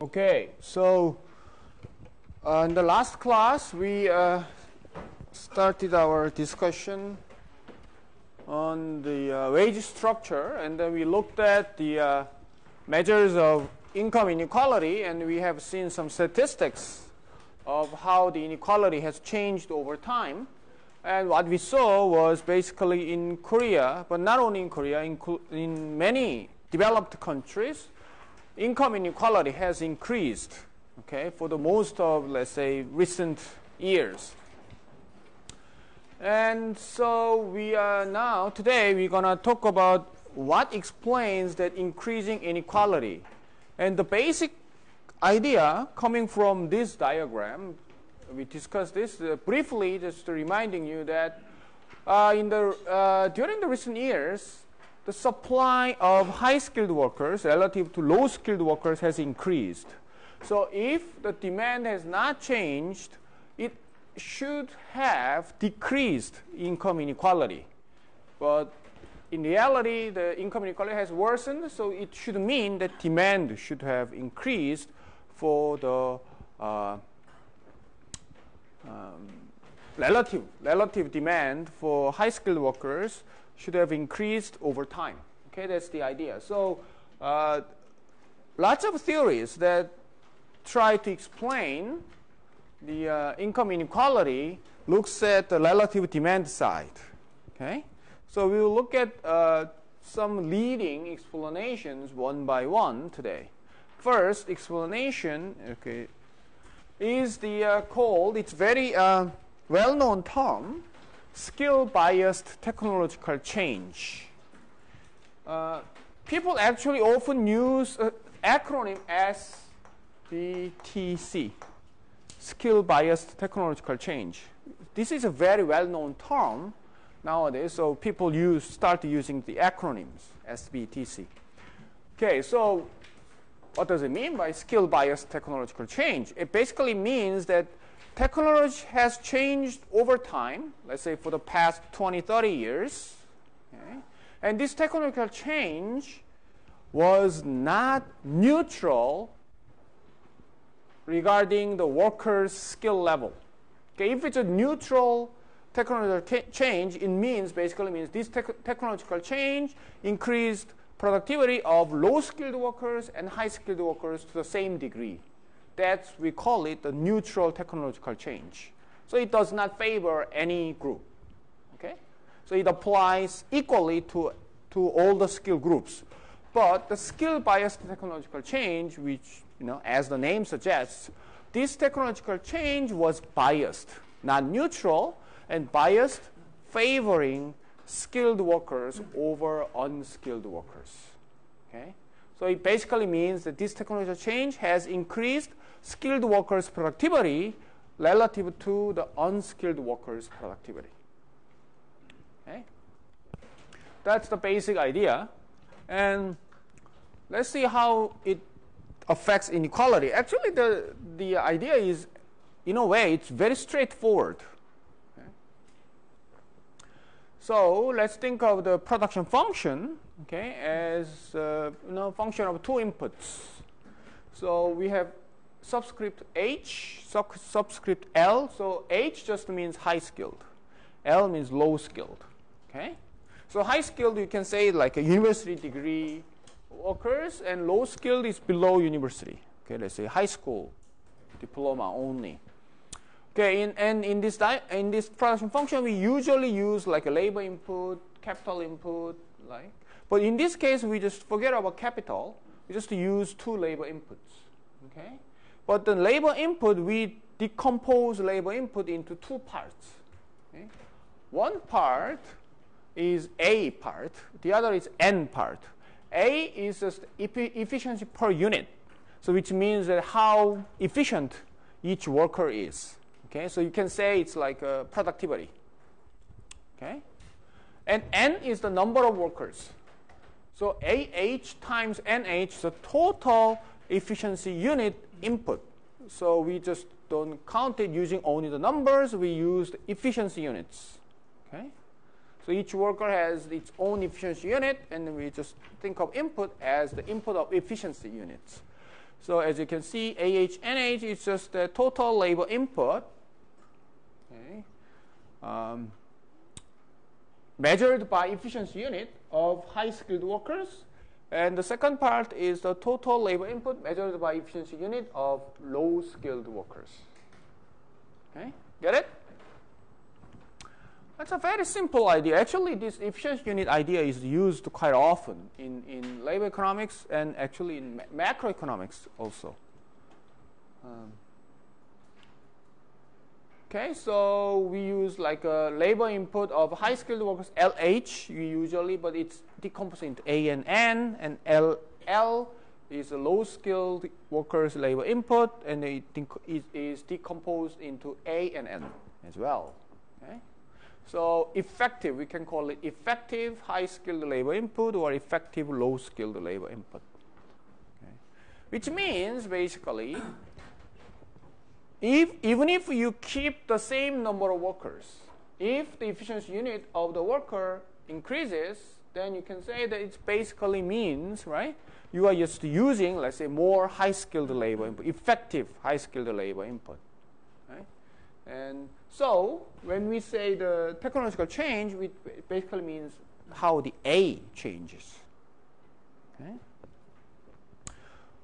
Okay, so in the last class we started our discussion on the wage structure, and then we looked at the measures of income inequality, and we have seen some statistics of how the inequality has changed over time. And what we saw was basically in Korea, but not only in Korea, in many developed countries, income inequality has increased, okay, for the most of, let's say, recent years. And so we are now, today, we're going to talk about what explains that increasing inequality. And the basic idea coming from this diagram, we discussed this briefly, just reminding you that during the recent years, the supply of high-skilled workers relative to low-skilled workers has increased. So if the demand has not changed, it should have decreased income inequality. But in reality, the income inequality has worsened, so it should mean that demand should have increased for the relative demand for high-skilled workers should have increased over time. Okay, that's the idea. So lots of theories that try to explain the income inequality looks at the relative demand side. Okay, so we will look at some leading explanations one by one today. First explanation, okay, is the called, it's very well-known term, skill-biased technological change. People actually often use acronym SBTC, skill-biased technological change. This is a very well-known term nowadays, so people start using the acronyms SBTC. Okay, so what does it mean by skill-biased technological change? It basically means that technology has changed over time, let's say for the past 20, 30 years. Okay? And this technological change was not neutral regarding the worker's skill level. Okay? If it's a neutral technological change, it basically means this technological change increased productivity of low-skilled workers and high-skilled workers to the same degree. We call it the neutral technological change. So it does not favor any group. Okay? So it applies equally to all the skill groups. But the skill-biased technological change, which, as the name suggests, this technological change was biased, not neutral, and biased, favoring skilled workers over unskilled workers. Okay? So it basically means that this technological change has increased skilled workers' productivity relative to the unskilled workers' productivity. Okay? That's the basic idea. And let's see how it affects inequality. Actually, the idea is, in a way, it's very straightforward. Okay? So let's think of the production function, okay, as function of two inputs. So we have subscript H, subscript L. So H just means high-skilled. L means low-skilled. Okay? So high-skilled, you can say like a university degree workers, and low-skilled is below university. Okay, let's say high school diploma only. Okay, and in this production function, we usually use like a labor input, capital input, like. But in this case, we just forget about capital. We just use two labor inputs. Okay, but the labor input, we decompose labor input into two parts. Okay? One part is A part. The other is N part. A is just efficiency per unit, so which means that how efficient each worker is. Okay, so you can say it's like productivity. Okay, and N is the number of workers. So AH times NH, the total efficiency unit input. So we just don't count it using only the numbers. We use the efficiency units. Okay. So each worker has its own efficiency unit, and we just think of input as the input of efficiency units. So as you can see, AH, NH is just the total labor input, okay, measured by efficiency unit of high-skilled workers. And the second part is the total labor input measured by efficiency unit of low-skilled workers. Okay, get it? That's a very simple idea. Actually, this efficiency unit idea is used quite often in labor economics and actually in macroeconomics also. Okay, so we use like a labor input of high-skilled workers, LH usually, but it's decomposed into A and N, and LL is a low-skilled workers' labor input, and it is decomposed into A and N as well. Okay, so effective, we can call it effective high-skilled labor input or effective low-skilled labor input. Okay, which means basically, even if you keep the same number of workers, if the efficiency unit of the worker increases, then you can say that it basically means, right, you are just using, let's say, more high-skilled labor input, effective high-skilled labor input. Right? And so when we say the technological change, it basically means how the A changes. Okay?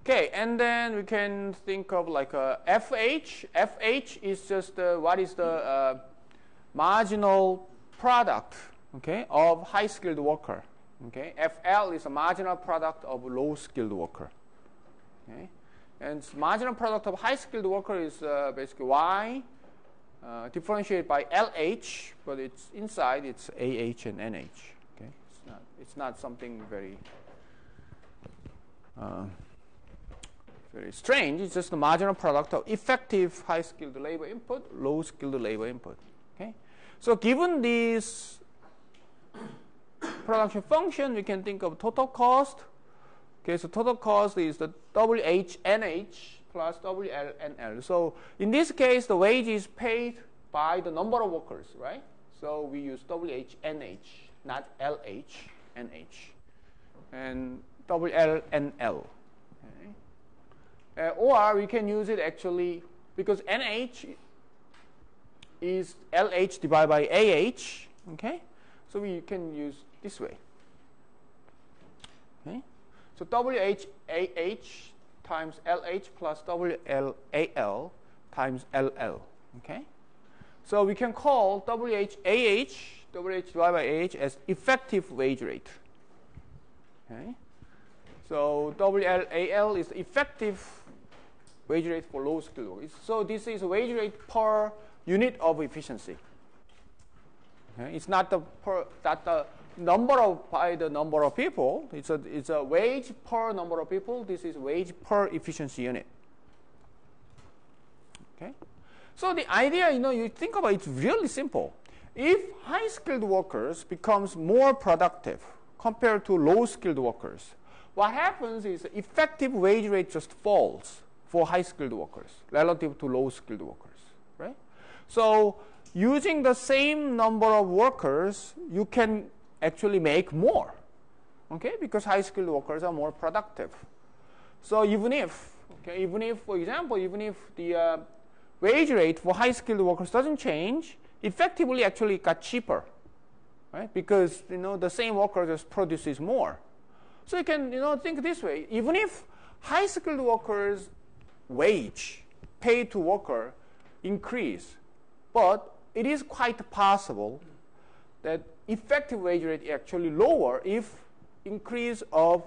Okay, and then we can think of like a FH. FH is just what is the marginal product, okay, of high-skilled worker. Okay, FL is a marginal product of low-skilled worker. Okay, and marginal product of high-skilled worker is basically Y differentiated by LH, but it's inside it's AH and NH. Okay, it's not something very very strange. It's just the marginal product of effective high-skilled labor input, low-skilled labor input. Okay, so given this production function, we can think of total cost. Okay, so total cost is the WHNH plus WLNL. So in this case, the wage is paid by the number of workers, right? So we use WHNH, not LHNH, and WLNL. Or we can use it actually because NH is LH divided by AH. Okay, so we can use this way. Okay, so WHAH times LH plus WLAL times LL. Okay, so we can call WH divided by AH as effective wage rate. Okay, so WLAL is effective wage rate for low-skilled workers. So this is wage rate per unit of efficiency. Okay? It's not the number of by the number of people. It's a wage per number of people. This is wage per efficiency unit. Okay. So the idea, you think about it's really simple. If high-skilled workers becomes more productive compared to low-skilled workers, what happens is effective wage rate just falls for high-skilled workers relative to low-skilled workers, right? So using the same number of workers, you can actually make more, okay? Because high-skilled workers are more productive. So even if, for example, even if the wage rate for high-skilled workers doesn't change, effectively actually it got cheaper, right? Because the same worker just produces more. So you can think this way: even if high-skilled workers' wage paid to worker increase, but it is quite possible that effective wage rate is actually lower if increase of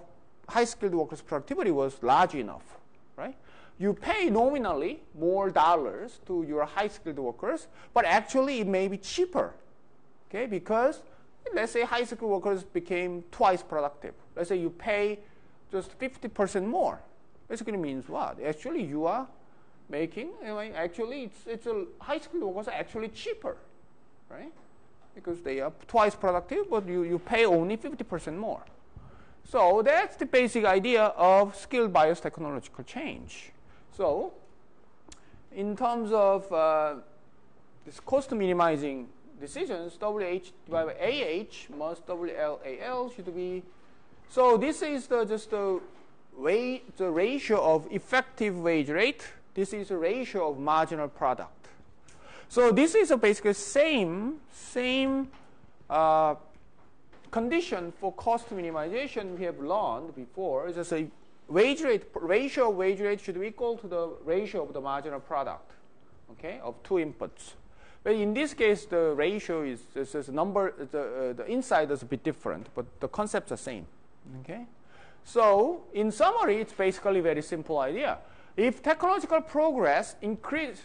high-skilled workers' productivity was large enough, right? You pay nominally more dollars to your high-skilled workers, but actually it may be cheaper, okay? Because let's say high-skilled workers became twice productive. Let's say you pay just 50% more. Basically means what? Actually, you are making, actually, it's a high-skilled workers are actually cheaper, right? Because they are twice productive, but you pay only 50% more. So that's the basic idea of skill bias technological change. So in terms of this cost minimizing decisions, WH divided by AH must WLAL should be. So this is just the the ratio of effective wage rate. This is a ratio of marginal product. So this is a basically same condition for cost minimization we have learned before. It's just a ratio of wage rate should be equal to the ratio of the marginal product, okay, of two inputs. But in this case, the ratio is just a number. The inside is a bit different, but the concepts are same. Okay. So in summary, it's basically a very simple idea. If technological progress increases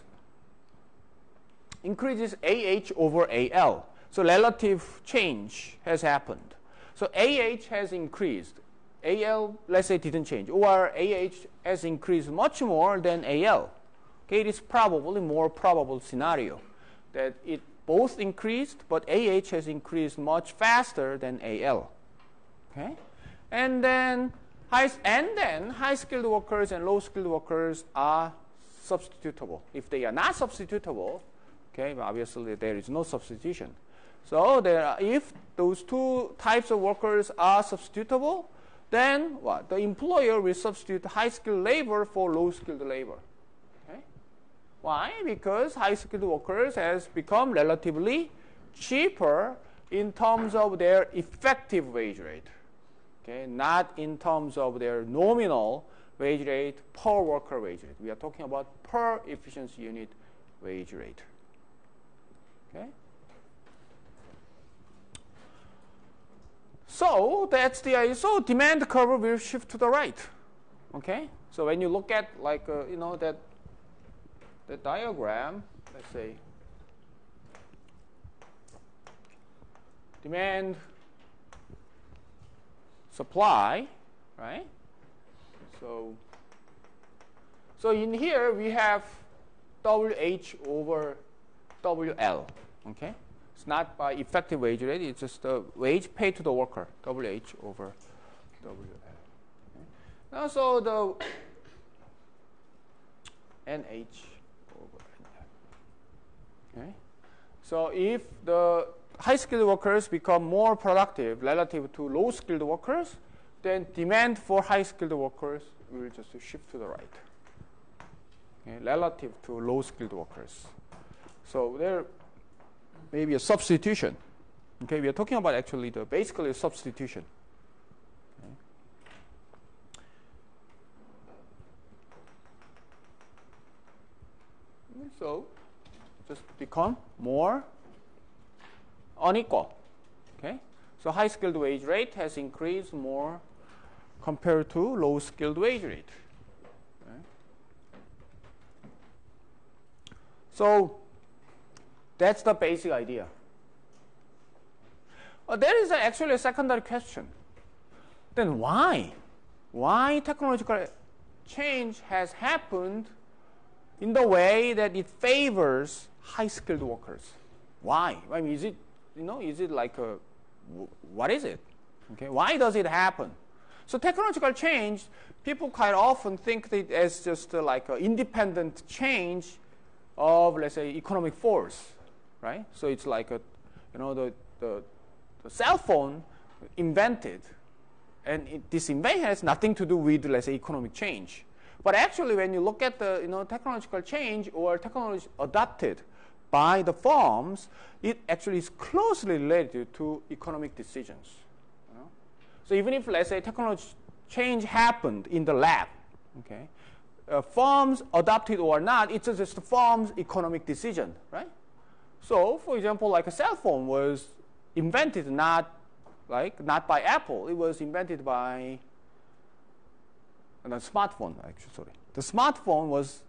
AH over AL, so relative change has happened. So AH has increased. AL, let's say, didn't change, or AH has increased much more than AL. Okay, it is probably more probable scenario that it both increased, but AH has increased much faster than AL. Okay, and then high-skilled workers and low-skilled workers are substitutable. If they are not substitutable, okay, obviously there is no substitution. So if those two types of workers are substitutable, then what? The employer will substitute high-skilled labor for low-skilled labor. Okay? Why? Because high-skilled workers has become relatively cheaper in terms of their effective wage rate. Okay? Not in terms of their nominal wage rate per worker wage rate. We are talking about per efficiency unit wage rate. Okay? So that's the idea. So demand curve will shift to the right. Okay. So when you look at like that diagram, let's say demand, supply, right? So in here we have WH over WL. Okay. It's not by effective wage rate, it's just the wage paid to the worker, WH over WL. Okay. Now, so the NH over NL. Okay. So if the high-skilled workers become more productive relative to low-skilled workers, then demand for high-skilled workers will just shift to the right, okay, relative to low-skilled workers. So there may be a substitution. Okay, we are talking about actually basically a substitution. Okay. So just become more unequal. Okay, so high-skilled wage rate has increased more compared to low-skilled wage rate. Okay. So that's the basic idea. There is actually a secondary question. Then why? Why technological change has happened in the way that it favors high-skilled workers? Why? I mean, is it like what is it? Okay, why does it happen? So technological change, people quite often think that as just like an independent change of, let's say, economic force. Right? So it's like the cell phone invented, and this invention has nothing to do with, let's say, economic change. But actually, when you look at the technological change or technology adopted by the firms, it actually is closely related to economic decisions. So even if, let's say, technology change happened in the lab, okay, firms adopted or not, it's just the firm's economic decision, right? So, for example, like a cell phone was invented not by Apple. It was invented by the smartphone. Actually, sorry, the smartphone was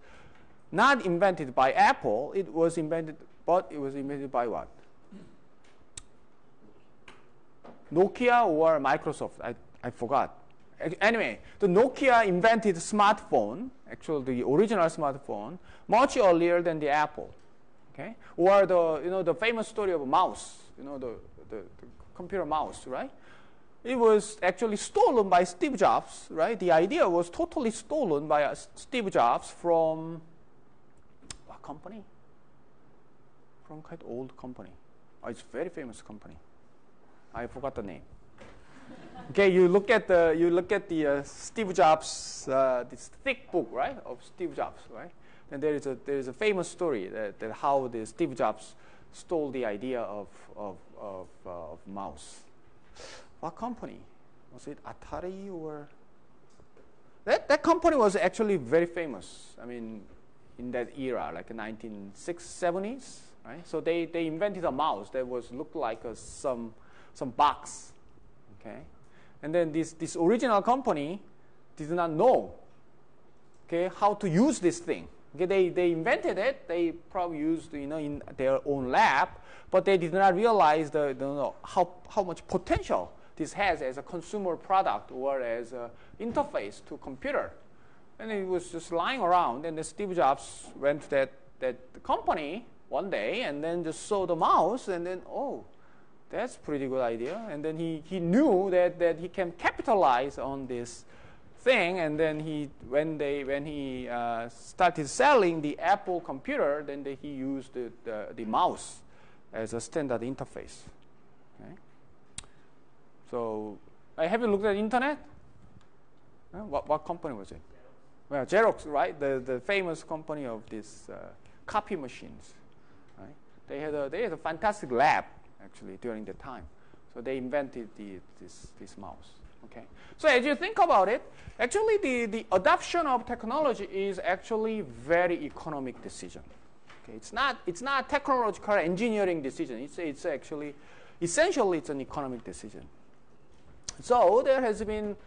not invented by Apple. It was invented by what? Nokia or Microsoft? I forgot. Anyway, the Nokia invented smartphone, actually the original smartphone, much earlier than the Apple. Okay? Or the famous story of a mouse, the computer mouse, right? It was actually stolen by Steve Jobs, right? The idea was totally stolen by Steve Jobs from what company? From quite old company. It's a very famous company. I forgot the name. Okay, you look at the Steve Jobs this thick book, right, of Steve Jobs, right? And there is a famous story that how the Steve Jobs stole the idea of mouse. What company was it? Atari or that company was actually very famous. I mean, in that era, like the 1970s, right? So they invented a mouse that looked like some box, okay? And then this original company did not know, okay, how to use this thing. Okay, they invented it. They probably used, in their own lab, but they did not realize how much potential this has as a consumer product or as an interface to computer. And it was just lying around. And then Steve Jobs went to that company one day and then just saw the mouse and then, oh, that's a pretty good idea. And then he knew that he can capitalize on this thing. And then when he started selling the Apple computer, then he used the mouse as a standard interface. Okay? So have you looked at the internet? What company was it? Well, Xerox, right? The famous company of these copy machines, right? They had a fantastic lab actually during the time. So they invented this mouse. Okay. So as you think about it, actually the adoption of technology is actually very economic decision. Okay. It's not technological engineering decision. It's actually essentially it's an economic decision. So there has been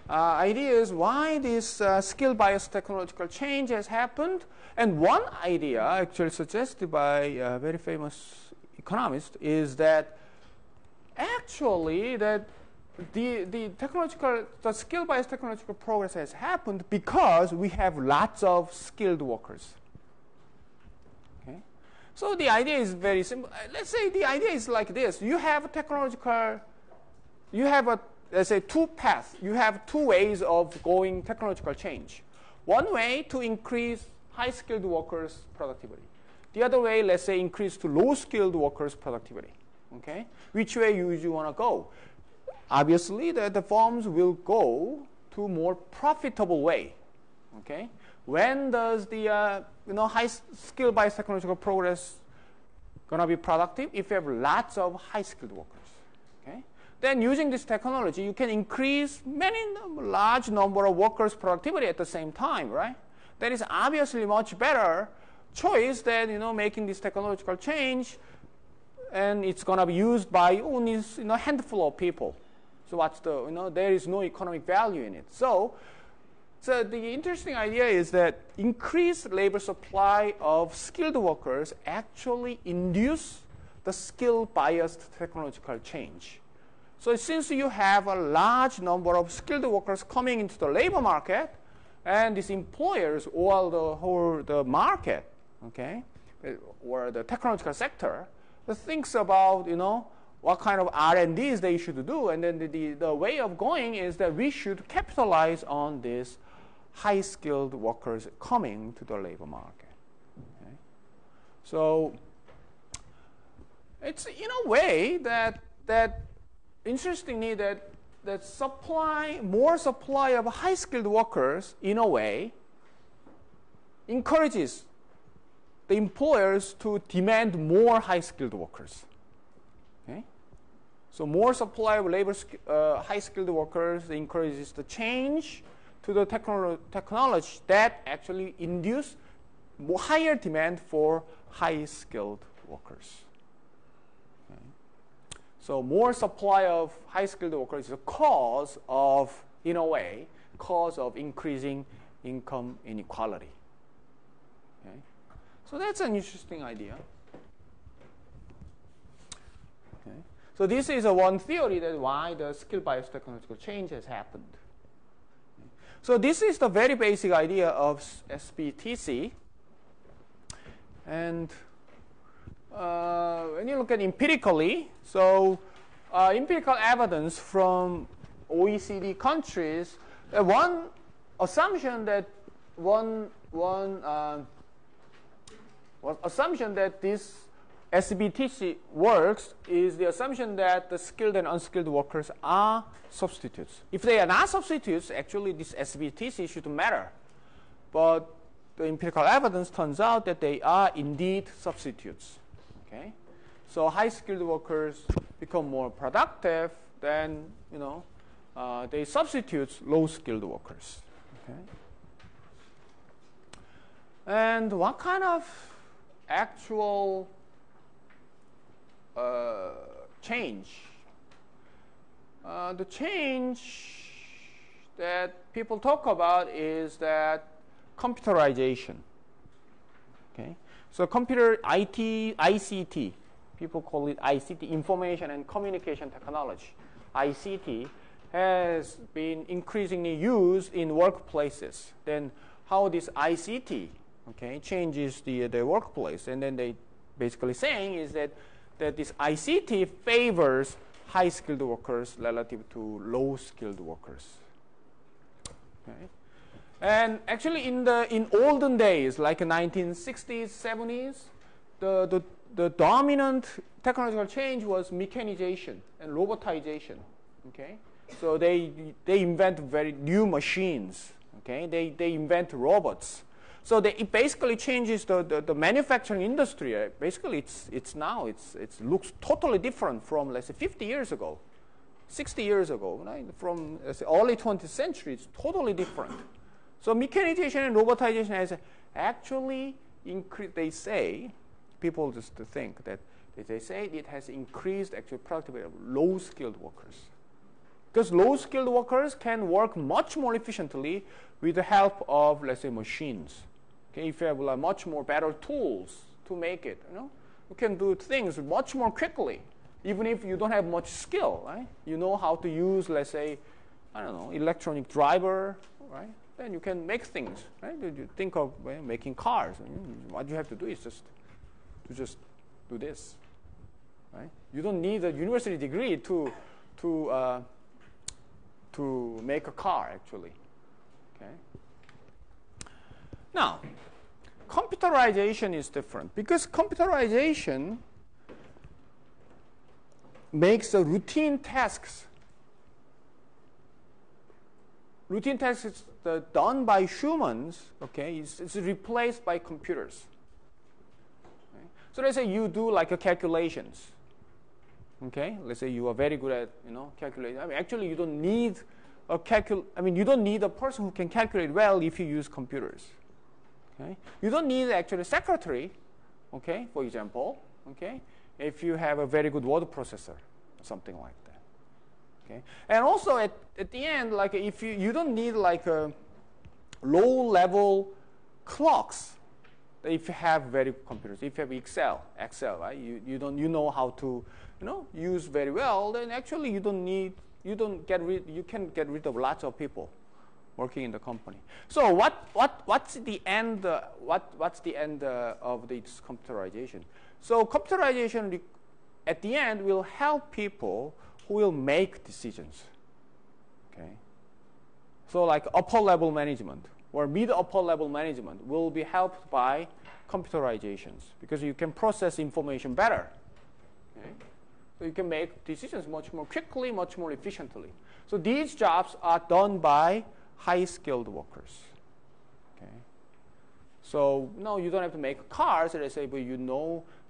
ideas why this skill bias technological change has happened. And one idea actually suggested by a very famous economist is that actually that the skill bias technological progress has happened because we have lots of skilled workers. Okay? So the idea is very simple. Let's say the idea is like this. You have let's say two paths. You have two ways of going technological change. One way to increase high-skilled workers' productivity. The other way, let's say, increase to low-skilled workers' productivity. Okay? Which way you want to go? Obviously, the firms will go to more profitable way. Okay? When does the high-skilled biotechnological progress gonna be productive? If you have lots of high-skilled workers. Okay? Then using this technology, you can increase large number of workers' productivity at the same time, right? That is obviously much better choice than making this technological change, and it's going to be used by only a handful of people. So what's there is no economic value in it. So the interesting idea is that increased labor supply of skilled workers actually induce the skill biased technological change. So since you have a large number of skilled workers coming into the labor market, and these employers or the market, okay, or the technological sector, thinks about what kind of R&Ds they should do, and then the way of going is that we should capitalize on these high-skilled workers coming to the labor market. Okay? So it's in a way that interestingly that more supply of high-skilled workers, in a way, encourages the employers to demand more high-skilled workers. Okay? So more supply of high-skilled workers encourages the change to the technology that actually induce higher demand for high-skilled workers. So more supply of high-skilled workers is a cause of increasing income inequality. Okay? So that's an interesting idea. Okay? So this is one theory that why the skill bias technological change has happened. Okay? So this is the very basic idea of SBTC. And when you look at empirically, so empirical evidence from OECD countries, one assumption that this SBTC works is the assumption that the skilled and unskilled workers are substitutes. If they are not substitutes, actually this SBTC shouldn't matter. But the empirical evidence turns out that they are indeed substitutes. Okay? So high-skilled workers become more productive than, they substitute low-skilled workers. Okay? And what kind of actual change? The change that people talk about is that computerization. Okay, so computer IT, ICT, people call it ICT, information and communication technology. ICT has been increasingly used in workplaces. Then how this ICT, okay, changes the workplace, and then they basically saying is that this ICT favors high-skilled workers relative to low-skilled workers. Okay. And actually, in olden days, like 1960s, 70s, the dominant technological change was mechanization and robotization. Okay, so they invent very new machines. Okay, they invent robots. So it basically changes the manufacturing industry. Basically, it looks totally different from, let's say, 50 years ago, 60 years ago, right? From let's say, early 20th century, it's totally different. So mechanization and robotization has actually increased. They say, people just think that they say it has increased actual productivity of low-skilled workers. Because low-skilled workers can work much more efficiently with the help of, let's say, machines. Okay, if you have like, much more better tools to make it, you can do things much more quickly, even if you don't have much skill, right? You know how to use, let's say, I don't know, electronic driver, right? Then you can make things, right? You think of making cars. What you have to do is just do this, right? You don't need a university degree to make a car, actually. Okay. Now, computerization is different because computerization makes the routine tasks done by humans, okay, is replaced by computers. Okay? So let's say you do like a calculations. Okay, let's say you are very good at calculating. I mean, actually, you don't need you don't need a person who can calculate well if you use computers. Okay, you don't need actually a secretary. Okay, for example. Okay, if you have a very good word processor, or something like that. Okay, and also at the end, like if you don't need like a low-level clocks. If you have very good computers, if you have Excel, right? You know how to use very well. Then actually you can get rid of lots of people working in the company. So what's the end? What's the end of this computerization? So computerization at the end will help people who will make decisions. Okay. So like upper level management or mid upper level management will be helped by computerizations because you can process information better. Okay. So you can make decisions much more quickly, much more efficiently. So these jobs are done by high-skilled workers. Okay. So no, you don't have to make cars, let's say, but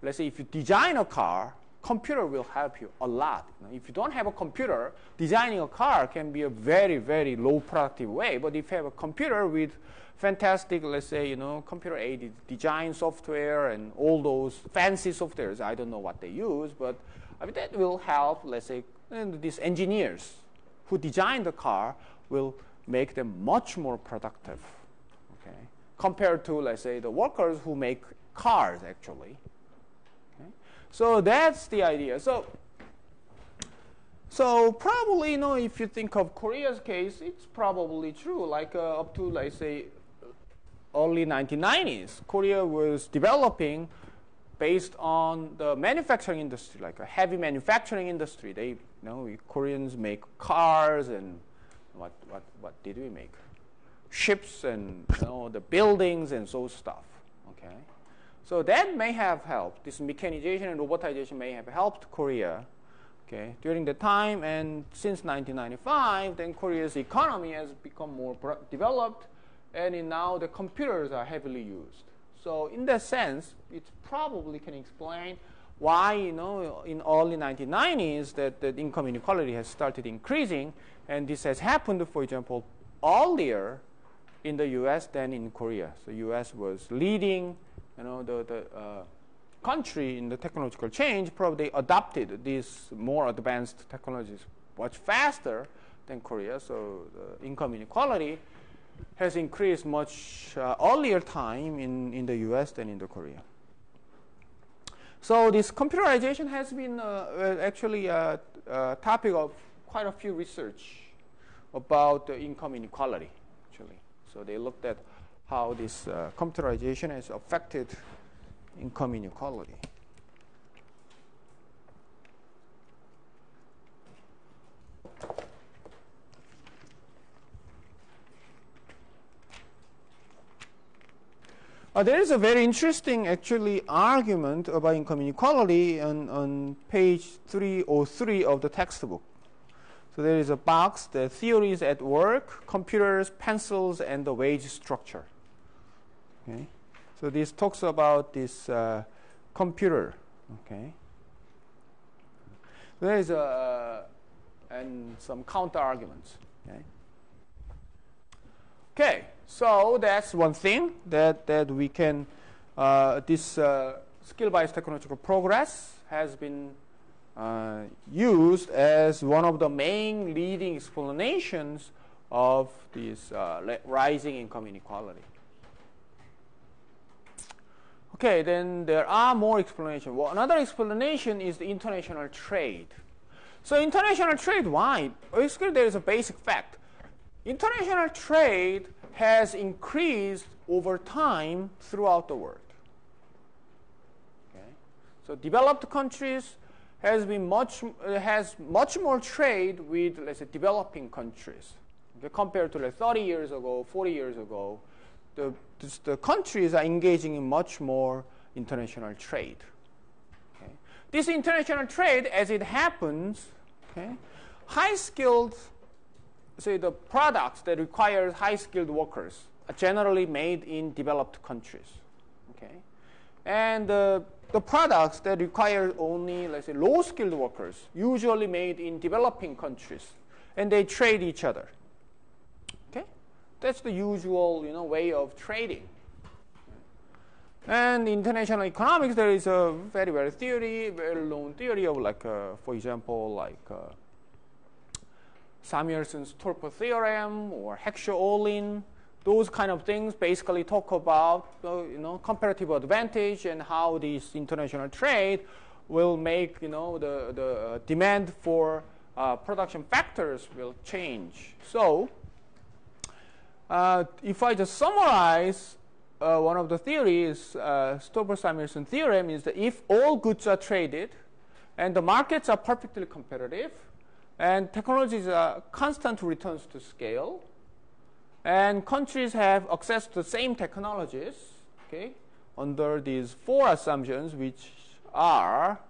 let's say if you design a car, computer will help you a lot. If you don't have a computer, designing a car can be a very, very low productive way. But if you have a computer with fantastic, let's say, computer-aided design software and all those fancy softwares, I don't know what they use, but that will help, let's say, these engineers who design the car will make them much more productive, okay, compared to, let's say, the workers who make cars, actually. Okay? So that's the idea. So probably, if you think of Korea's case, it's probably true. Like up to, let's say, early 1990s, Korea was developing based on the manufacturing industry, like a heavy manufacturing industry. They, Koreans make cars and what did we make? Ships and the buildings and so stuff. Okay, So that may have helped. This mechanization and robotization may have helped Korea, okay, during the time. And since 1995, then Korea's economy has become more developed, and now the computers are heavily used. So in that sense, it probably can explain why, in early 1990s, that the income inequality has started increasing, and this has happened, for example, earlier in the U.S. than in Korea. So U.S. was leading, the country in the technological change. Probably adopted these more advanced technologies much faster than Korea. So the income inequality has increased much earlier time in the U.S. than in the Korea. So this computerization has been actually a topic of quite a few research about the income inequality, actually. So they looked at how this computerization has affected income inequality. There is a very interesting, actually, argument about income inequality on page 303 of the textbook. So there is a box, the theories at work, computers, pencils, and the wage structure. Okay? So this talks about this computer. Okay? There is and some counter arguments. Okay? Okay, so that's one thing that we can, this skill-based technological progress has been used as one of the main leading explanations of this rising income inequality. Okay, then there are more explanations. Well, another explanation is the international trade. So international trade, why? Basically, there is a basic fact. International trade has increased over time throughout the world. Okay? So developed countries has much more trade with, let's say, developing countries. Okay? Compared to like 30 years ago, 40 years ago, the countries are engaging in much more international trade. Okay? This international trade, as it happens, okay, high-skilled, say, the products that require high-skilled workers are generally made in developed countries. Okay? And the products that require only, let's say, low-skilled workers, usually made in developing countries, and they trade each other. Okay? That's the usual, way of trading. And in international economics, there is a very well-known theory of, like, for example, like Samuelson's Torpor theorem or Heckscher-Ohlin. Those kind of things basically talk about comparative advantage and how this international trade will make the demand for production factors will change. So if I just summarize one of the theories, Torpor-Samuelson theorem is that if all goods are traded and the markets are perfectly competitive and technologies are constant returns to scale, and countries have access to the same technologies, okay, under these four assumptions, which are,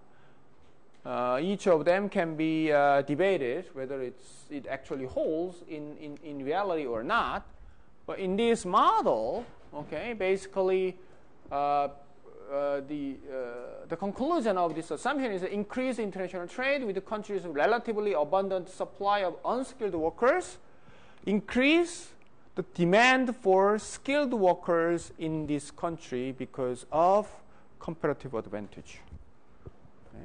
each of them can be debated whether it actually holds in reality or not. But in this model, okay, basically the conclusion of this assumption is increased international trade with the country's relatively abundant supply of unskilled workers, increase the demand for skilled workers in this country because of comparative advantage. Okay?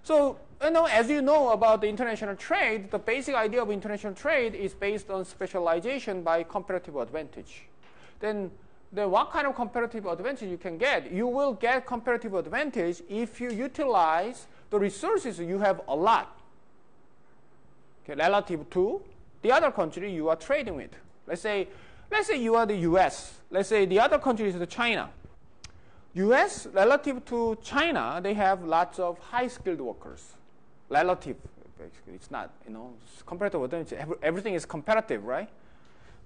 So, as you know about the international trade, the basic idea of international trade is based on specialization by comparative advantage. Then what kind of comparative advantage you can get? You will get comparative advantage if you utilize the resources you have a lot, okay, relative to the other country you are trading with. Let's say you are the U.S. Let's say the other country is China. U.S. relative to China, they have lots of high-skilled workers. Relative, basically, it's not comparative advantage. Everything is comparative, right?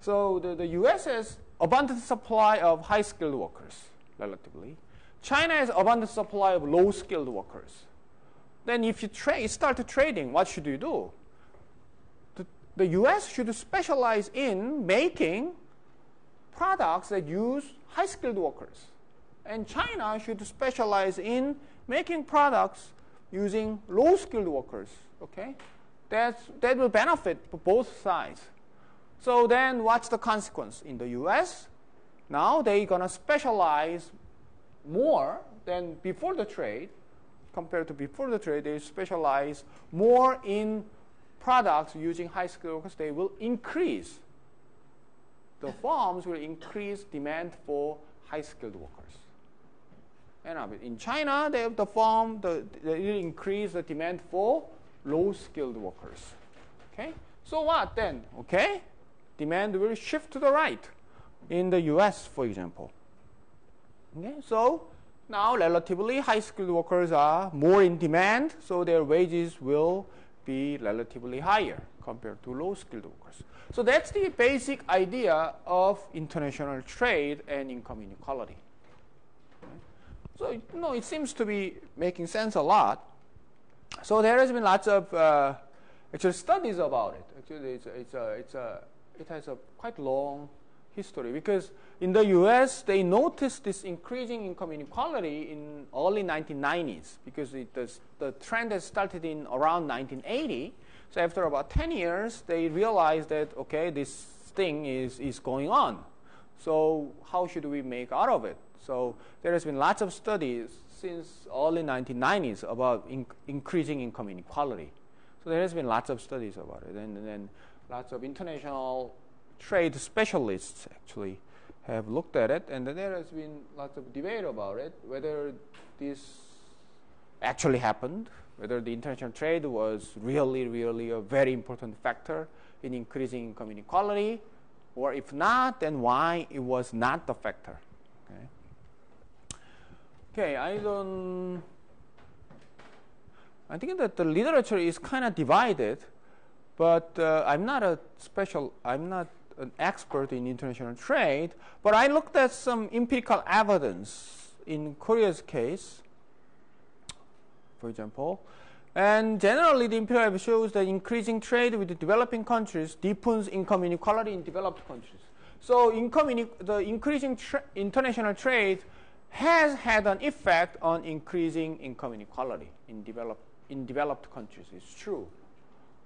So the U.S. has abundant supply of high-skilled workers, relatively. China has abundant supply of low-skilled workers. Then if you start trading, what should you do? The US should specialize in making products that use high-skilled workers. And China should specialize in making products using low-skilled workers. Okay? That will benefit both sides. So then what's the consequence? In the US, now they're going to specialize more than before the trade. Compared to before the trade, they specialize more in products using high-skilled workers. They will increase. The firms will increase demand for high-skilled workers. And in China, they will increase the demand for low-skilled workers. Okay? So what then? Okay? Demand will shift to the right in the US, for example. Okay? So now relatively high-skilled workers are more in demand, so their wages will be relatively higher compared to low-skilled workers. So that's the basic idea of international trade and income inequality. Okay? So it seems to be making sense a lot. So there has been lots of actual studies about it. Actually, it has a quite long history, because in the US they noticed this increasing income inequality in early 1990s, because the trend has started in around 1980. So after about 10 years, they realized that, okay, this thing is going on. So how should we make out of it? So there has been lots of studies since early 1990s about increasing income inequality. So there has been lots of studies about it, and then lots of international trade specialists actually have looked at it, and there has been lots of debate about it, whether this actually happened, whether the international trade was really a very important factor in increasing income inequality, or if not, then why it was not the factor. Okay, I think that the literature is kind of divided, but I'm not an expert in international trade, but I looked at some empirical evidence in Korea's case, for example, and generally the empirical evidence shows that increasing trade with the developing countries deepens income inequality in developed countries. So the increasing international trade has had an effect on increasing income inequality in developed countries. It's true.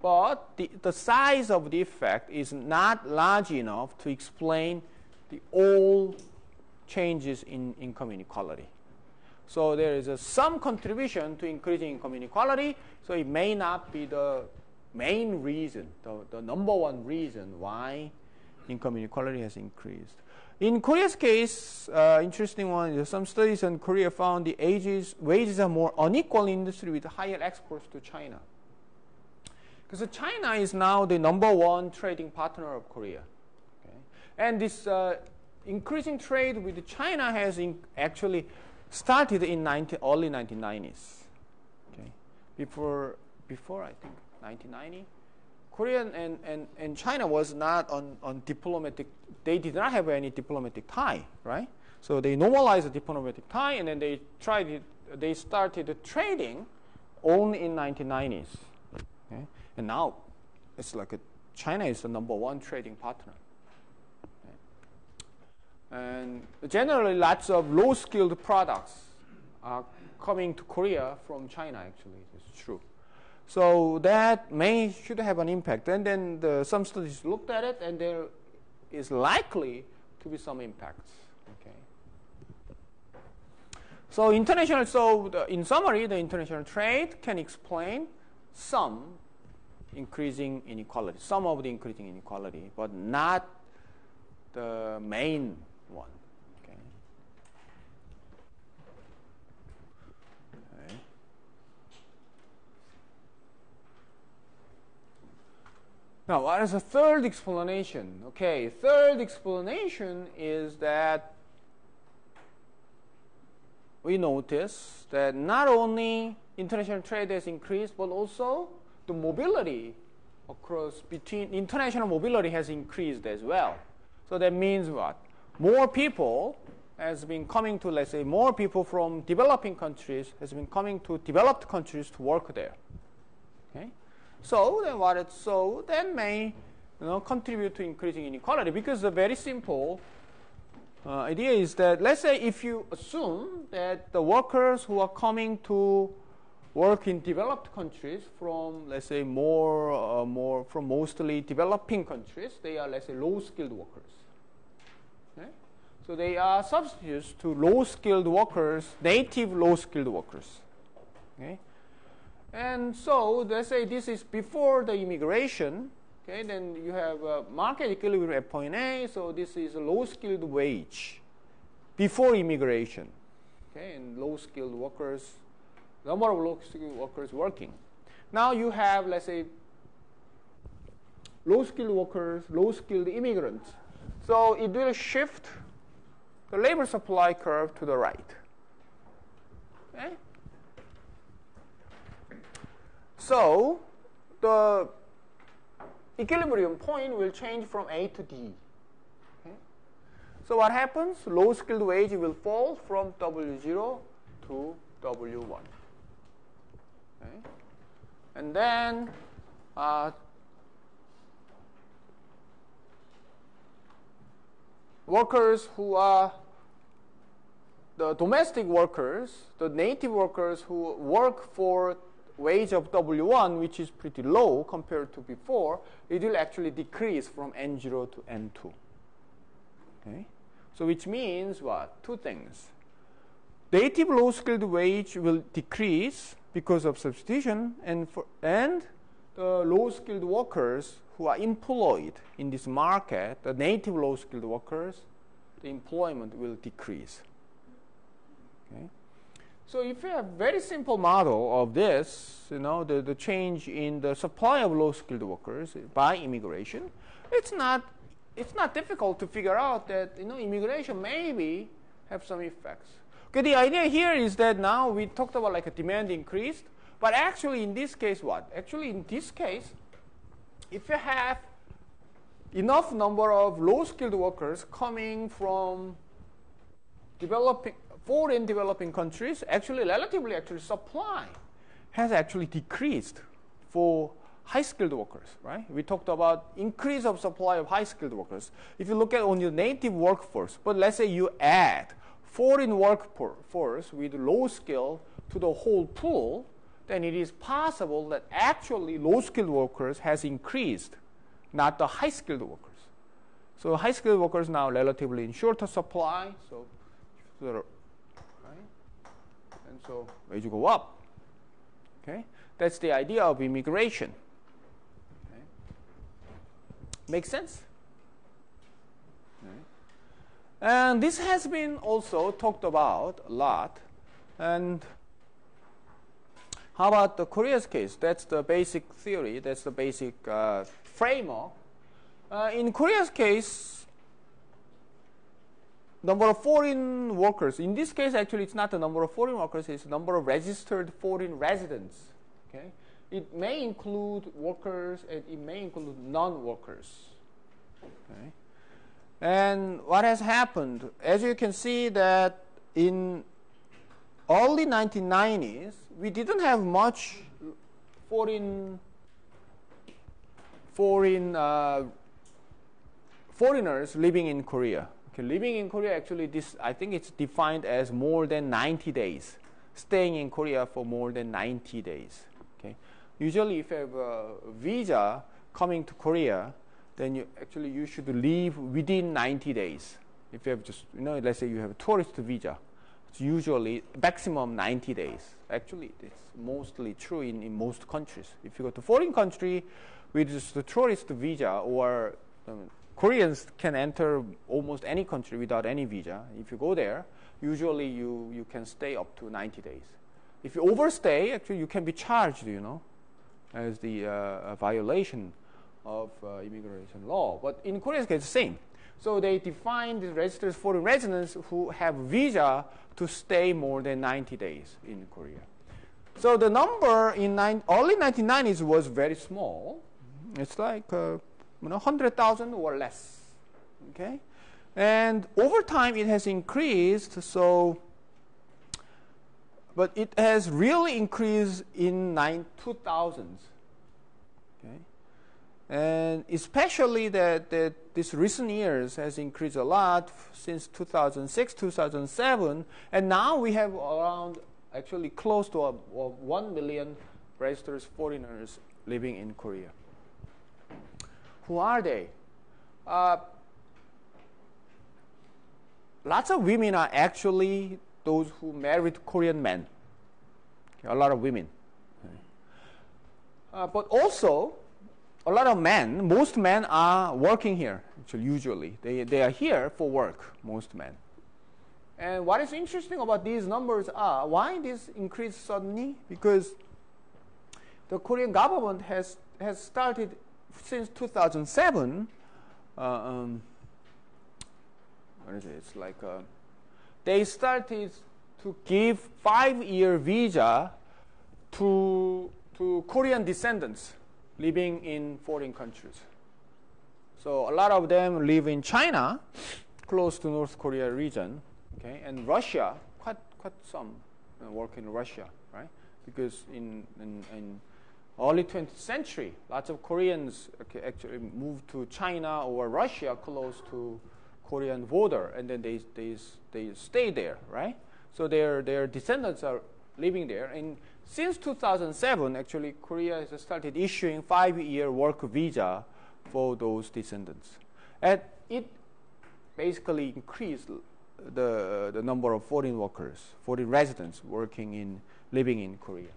But the size of the effect is not large enough to explain all changes in income inequality. So there is some contribution to increasing income inequality, so it may not be the main reason, the number one reason why income inequality has increased. In Korea's case, interesting one is some studies in Korea found the wages are more unequal in industry with higher exports to China. Because China is now the number one trading partner of Korea. Okay? And this increasing trade with China has actually started in early 1990s. Okay? Before I think 1990, Korea and China was not on diplomatic, they did not have any diplomatic tie, right? So they normalized the diplomatic tie, and then they started trading only in 1990s. Okay? And now it's like China is the number one trading partner. Okay? And generally lots of low-skilled products are coming to Korea from China, actually. It's true. So that should have an impact. And then some studies looked at it, and there is likely to be some impacts. Okay. So in summary, the international trade can explain some increasing inequality, some of the increasing inequality, but not the main one. Okay. Okay. Now, what is the third explanation? Okay, third explanation is that we notice that not only international trade has increased, but also the mobility international mobility has increased as well. So that means what? More people has been coming to, let's say, more people from developing countries has been coming to developed countries to work there. Okay, so then may contribute to increasing inequality, because the very simple idea is that, let's say, if you assume that the workers who are coming to work in developed countries from, let's say, more from mostly developing countries, they are, let's say, low-skilled workers. Okay? So they are substitutes to low-skilled workers, native low-skilled workers. Okay? And so let's say this is before the immigration. Okay, then you have a market equilibrium at point A, so this is a low-skilled wage before immigration. Okay, and low-skilled workers, number of low-skilled workers working. Now you have, let's say, low-skilled workers, low-skilled immigrants. So it will shift the labor supply curve to the right. Okay? So the equilibrium point will change from A to D. Okay? So what happens? Low-skilled wage will fall from W0 to W1. Okay? And then workers who are the domestic workers, the native workers who work for wage of W1, which is pretty low compared to before, it will actually decrease from N0 to N2. Okay? So which means what? Two things. Native low-skilled wage will decrease because of substitution, and the low-skilled workers who are employed in this market, the native low-skilled workers, the employment will decrease. Okay? So if you have a very simple model of this, the change in the supply of low-skilled workers by immigration, it's not difficult to figure out that immigration maybe have some effects. Okay, the idea here is that now we talked about like a demand increased, but actually in this case what? Actually in this case, if you have enough number of low-skilled workers coming from foreign developing countries, actually relatively supply has actually decreased for high-skilled workers, right? We talked about increase of supply of high-skilled workers. If you look at only the native workforce, but let's say you add foreign workforce with low skill to the whole pool, then it is possible that actually low-skilled workers has increased, not the high-skilled workers. So high-skilled workers now relatively in shorter supply, so right? And so wage go up. Okay, that's the idea of immigration. Okay. Make sense? Okay. And this has been also talked about a lot. And how about the Korea's case? That's the basic theory. That's the basic framework. In Korea's case, number of foreign workers. In this case, actually, it's not the number of foreign workers. It's the number of registered foreign residents. Okay? It may include workers, and it may include non-workers. Okay? And what has happened? As you can see that in early 1990s, we didn't have much foreigners living in Korea. Okay, living in Korea, actually, I think it's defined as more than 90 days. Staying in Korea for more than 90 days. Okay. Usually, if you have a visa coming to Korea, then you should leave within 90 days. If you have just, let's say you have a tourist visa, it's usually maximum 90 days. Actually, it's mostly true in most countries. If you go to foreign country with just a tourist visa, or Koreans can enter almost any country without any visa. If you go there, usually you can stay up to 90 days. If you overstay, actually you can be charged, as the violation of immigration law. But in Korea's case, it's the same. So they define the registered foreign residents who have visa to stay more than 90 days in Korea. So the number in early 1990s was very small. It's like 100,000 or less. Okay, And over time it has increased, so but it has really increased in 2000s. Okay? And especially that this recent years has increased a lot since 2006, 2007, and now we have around actually close to 1 million registered foreigners living in Korea. Who are they? Lots of women are actually those who married Korean men. Okay, a lot of women. But also, a lot of men, most men are working here, actually, usually. They are here for work, most men. And what is interesting about these numbers are, why this increased suddenly? Because the Korean government has started since 2007, what is it? It's like they started to give 5-year visa to Korean descendants living in foreign countries. So a lot of them live in China, close to North Korea region, okay, and Russia. Quite some work in Russia, right? Because in early 20th century, lots of Koreans actually moved to China or Russia close to Korean border, and then they stay there, right? So their descendants are living there. And since 2007, actually, Korea has started issuing 5-year work visa for those descendants. And it basically increased the number of foreign workers, foreign residents living in Korea.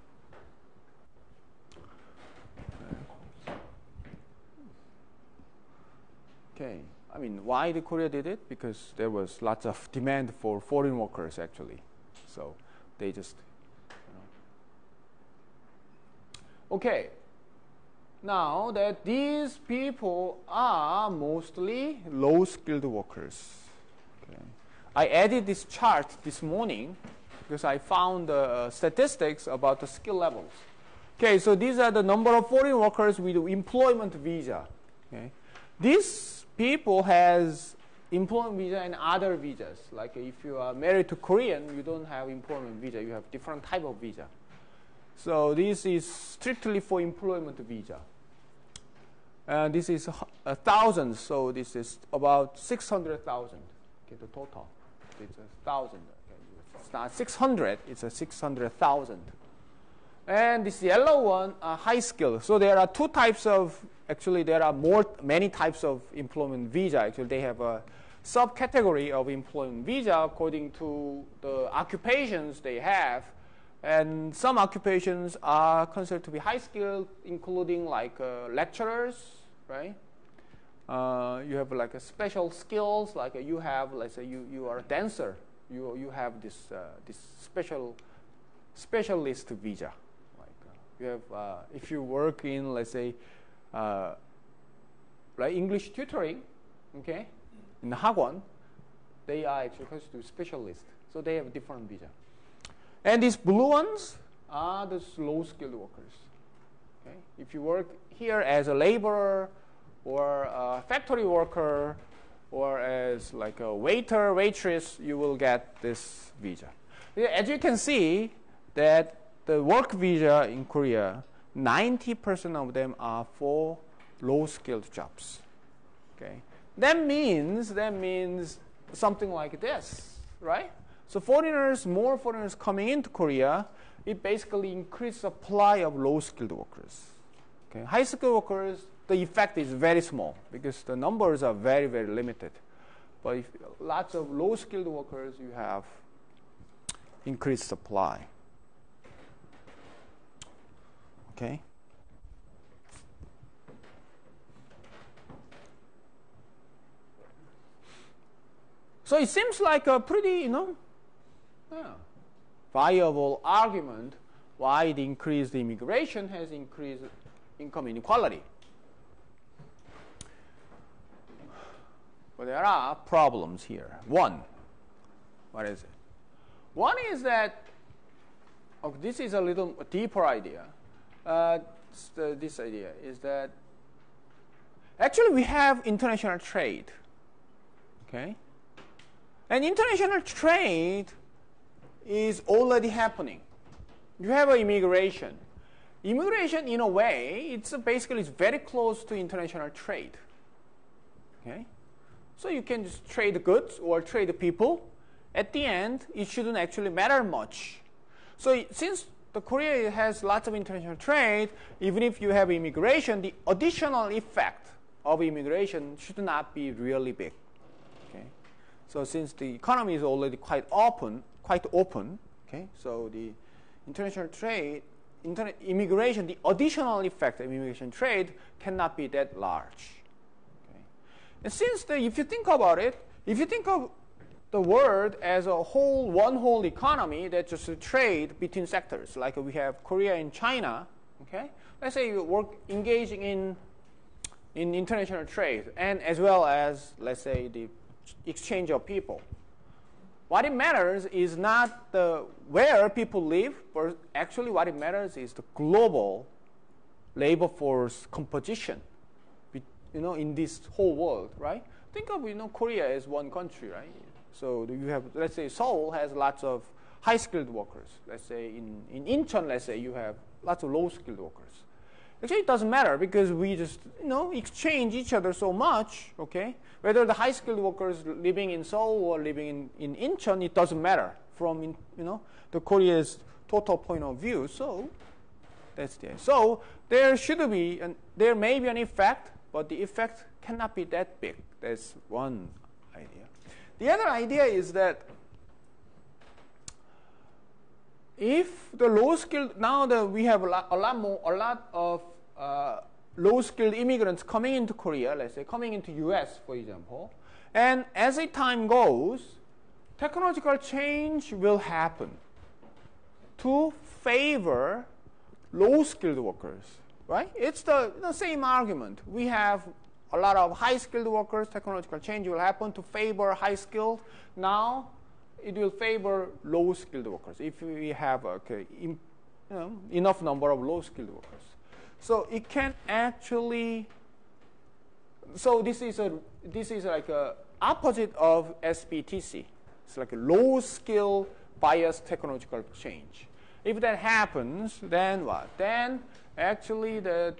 Okay. I mean, why the Korea did it? Because there was lots of demand for foreign workers, actually. So they just, Okay. Now that these people are mostly low-skilled workers. Okay. I added this chart this morning because I found statistics about the skill levels. Okay, so these are the number of foreign workers with employment visa. Okay. These people has employment visa and other visas. Like if you are married to Korean, you don't have employment visa. You have different type of visa. So this is strictly for employment visa. And this is 1,000. So this is about 600,000. Okay, the total. It's 1,000. Okay. It's not 600. It's a 600,000. And this yellow one, high skill. So there are two types of. Actually, there are many types of employment visa. Actually, they have a subcategory of employment visa according to the occupations they have. And some occupations are considered to be high skilled, including like lecturers, right? You have like a special skills, like you have, let's say you are a dancer. You have this specialist visa. Like you have, if you work in, let's say, like English tutoring, okay, in the 학원, they are actually considered specialists. So they have different visa. And these blue ones are the low-skilled workers. Okay? If you work here as a laborer or a factory worker or as like a waiter, waitress, you will get this visa. As you can see, that the work visa in Korea, 90% of them are for low-skilled jobs. Okay, that means something like this, right? So more foreigners coming into Korea, it basically increases supply of low-skilled workers. Okay, high-skilled workers, the effect is very small because the numbers are very, very limited. But if lots of low-skilled workers, you have increased supply. Okay. So it seems like a pretty, viable argument why the increased immigration has increased income inequality. But there are problems here. One, what is it? One is that, this is a little deeper idea. This idea is that actually we have international trade. Okay? And international trade is already happening. You have an immigration. Immigration, in a way, it's very close to international trade. Okay? So you can just trade goods or trade people. At the end, it shouldn't actually matter much. So since the Korea has lots of international trade, even if you have immigration, the additional effect of immigration should not be really big. Okay? So since the economy is already quite open, okay? So the international trade, immigration, the additional effect of immigration trade cannot be that large. Okay? And since if you think about it, if you think of the world as a whole, one whole economy that's just a trade between sectors, like we have Korea and China, okay? Let's say you engaging in international trade and as well as, let's say, the exchange of people. What it matters is not where people live, but actually what it matters is the global labor force composition, in this whole world, right? Think of, Korea as one country, right? So you have, let's say, Seoul has lots of high-skilled workers. Let's say in Incheon, let's say you have lots of low-skilled workers. Actually, it doesn't matter because we just, exchange each other so much, okay? Whether the high-skilled workers living in Seoul or living in Incheon, it doesn't matter from, the Korea's total point of view. So that's the end. So there may be an effect, but the effect cannot be that big. That's one idea. The other idea is that if the low-skilled, now that we have a lot of low-skilled immigrants coming into Korea, let's say coming into US, for example, and as the time goes, technological change will happen to favor low-skilled workers, right? It's the same argument. We have a lot of high-skilled workers. Technological change will happen to favor high-skilled. Now, it will favor low-skilled workers if we have enough number of low-skilled workers. So it can actually. So this is like a opposite of SBTC. It's like a low-skill biased technological change. If that happens, then what? Then actually the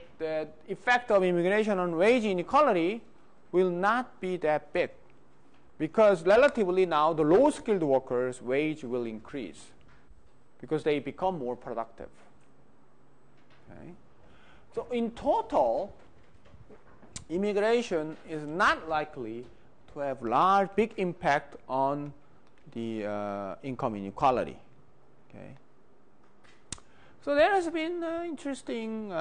effect of immigration on wage inequality will not be that big. Because relatively now, the low-skilled workers' wage will increase because they become more productive. Okay? So in total, immigration is not likely to have big impact on the income inequality. Okay? So there has been interesting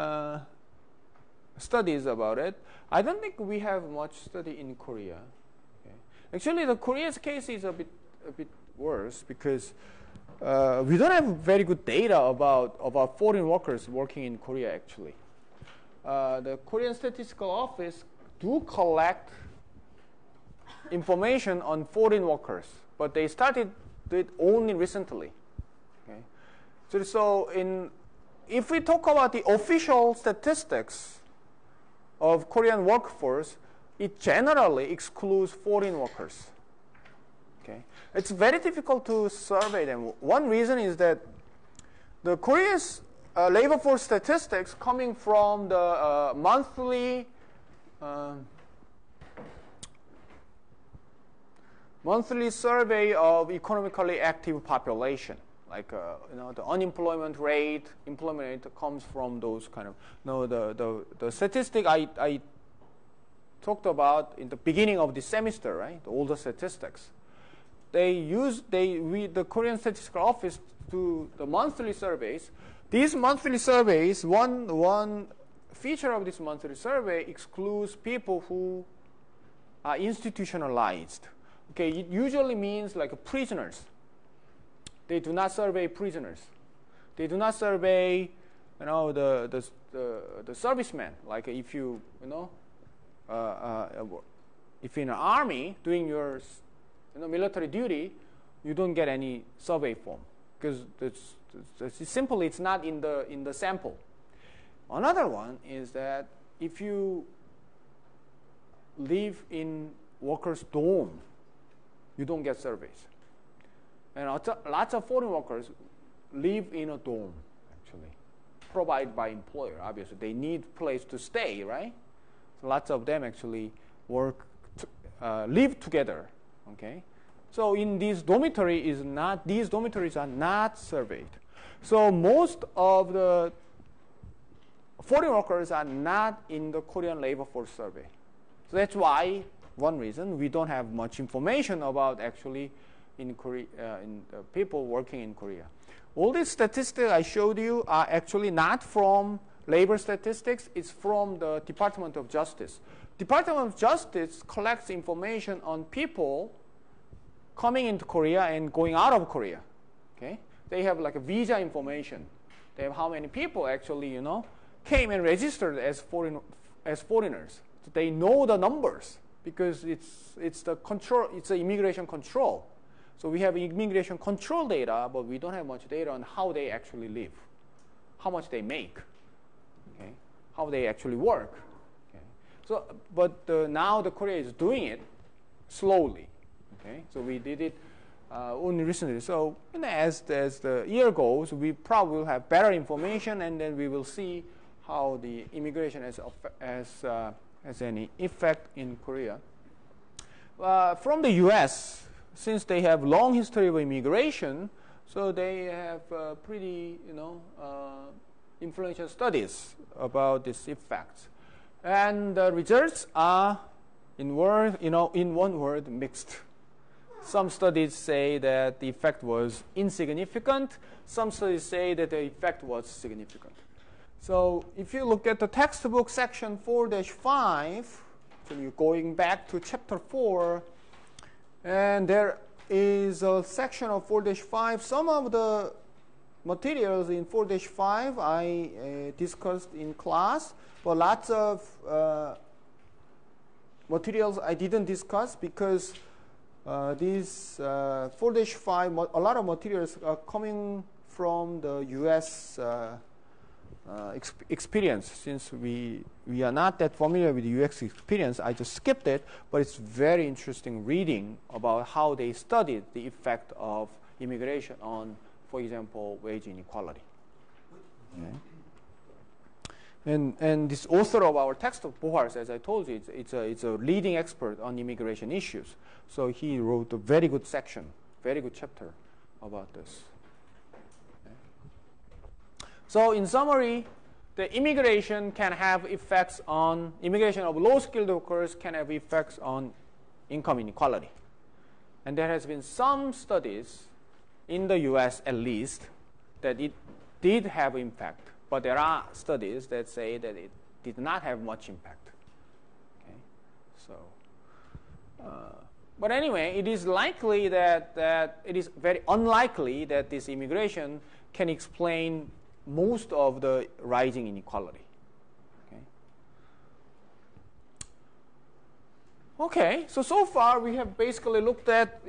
studies about it. I don't think we have much study in Korea. Actually, the Korea's case is a bit worse because we don't have very good data about foreign workers working in Korea. Actually, the Korean Statistical Office do collect information on foreign workers, but they started it only recently. Okay, so if we talk about the official statistics of Korean workforce, it generally excludes foreign workers. Okay, it's very difficult to survey them. One reason is that the Korea's labor force statistics coming from the monthly survey of economically active population. Like the unemployment rate, employment rate comes from those kind of the statistic I talked about in the beginning of the semester, right? All the statistics. The Korean Statistical Office do the monthly surveys. These monthly surveys, one feature of this monthly survey excludes people who are institutionalized. Okay, it usually means like prisoners. They do not survey prisoners. They do not survey, the servicemen. Like if you if you're in an army doing your military duty, you don't get any survey form because it's not in the sample. Another one is that if you live in workers' dorm, you don't get surveys. And lots of foreign workers live in a dorm, actually, provided by employer. Obviously, they need place to stay, right? So lots of them actually live together. Okay, so in these dormitories are not surveyed. So most of the foreign workers are not in the Korean labor force survey. So that's why one reason we don't have much information about actually in Korea, in the people working in Korea. All these statistics I showed you are actually not from labor statistics. It's from the Department of Justice. Department of Justice collects information on people coming into Korea and going out of Korea. Okay, they have like a visa information. They have how many people actually, came and registered as foreigners. So they know the numbers because it's the immigration control. So we have immigration control data, but we don't have much data on how they actually live, how much they make, okay, how they actually work. Okay. So, but now the Korea is doing it slowly. Okay, so we did it only recently. So as the year goes, we probably will have better information, and then we will see how the immigration has any effect in Korea. From the U.S., since they have long history of immigration, so they have pretty influential studies about this effect, and the results are in one word, mixed. Some studies say that the effect was insignificant. Some studies say that the effect was significant. So if you look at the textbook section 4-5, so you're going back to chapter 4, and there is a section of 4-5. Some of the materials in 4-5 I discussed in class, but lots of materials I didn't discuss because these 4-5, a lot of materials are coming from the U.S. Experience. Since we are not that familiar with the U.S. experience, I just skipped it, but it's very interesting reading about how they studied the effect of immigration on, for example, wage inequality. Okay. And this author of our textbook, Bohars, as I told you, it's a leading expert on immigration issues. So he wrote a very good section, very good chapter about this. Okay. So in summary, the immigration of low-skilled workers can have effects on income inequality. And there has been some studies, in the US at least, that it did have impact. But there are studies that say that it did not have much impact. Okay, so, but anyway, it is likely that it is very unlikely that this immigration can explain most of the rising inequality. Okay, so far we have basically looked at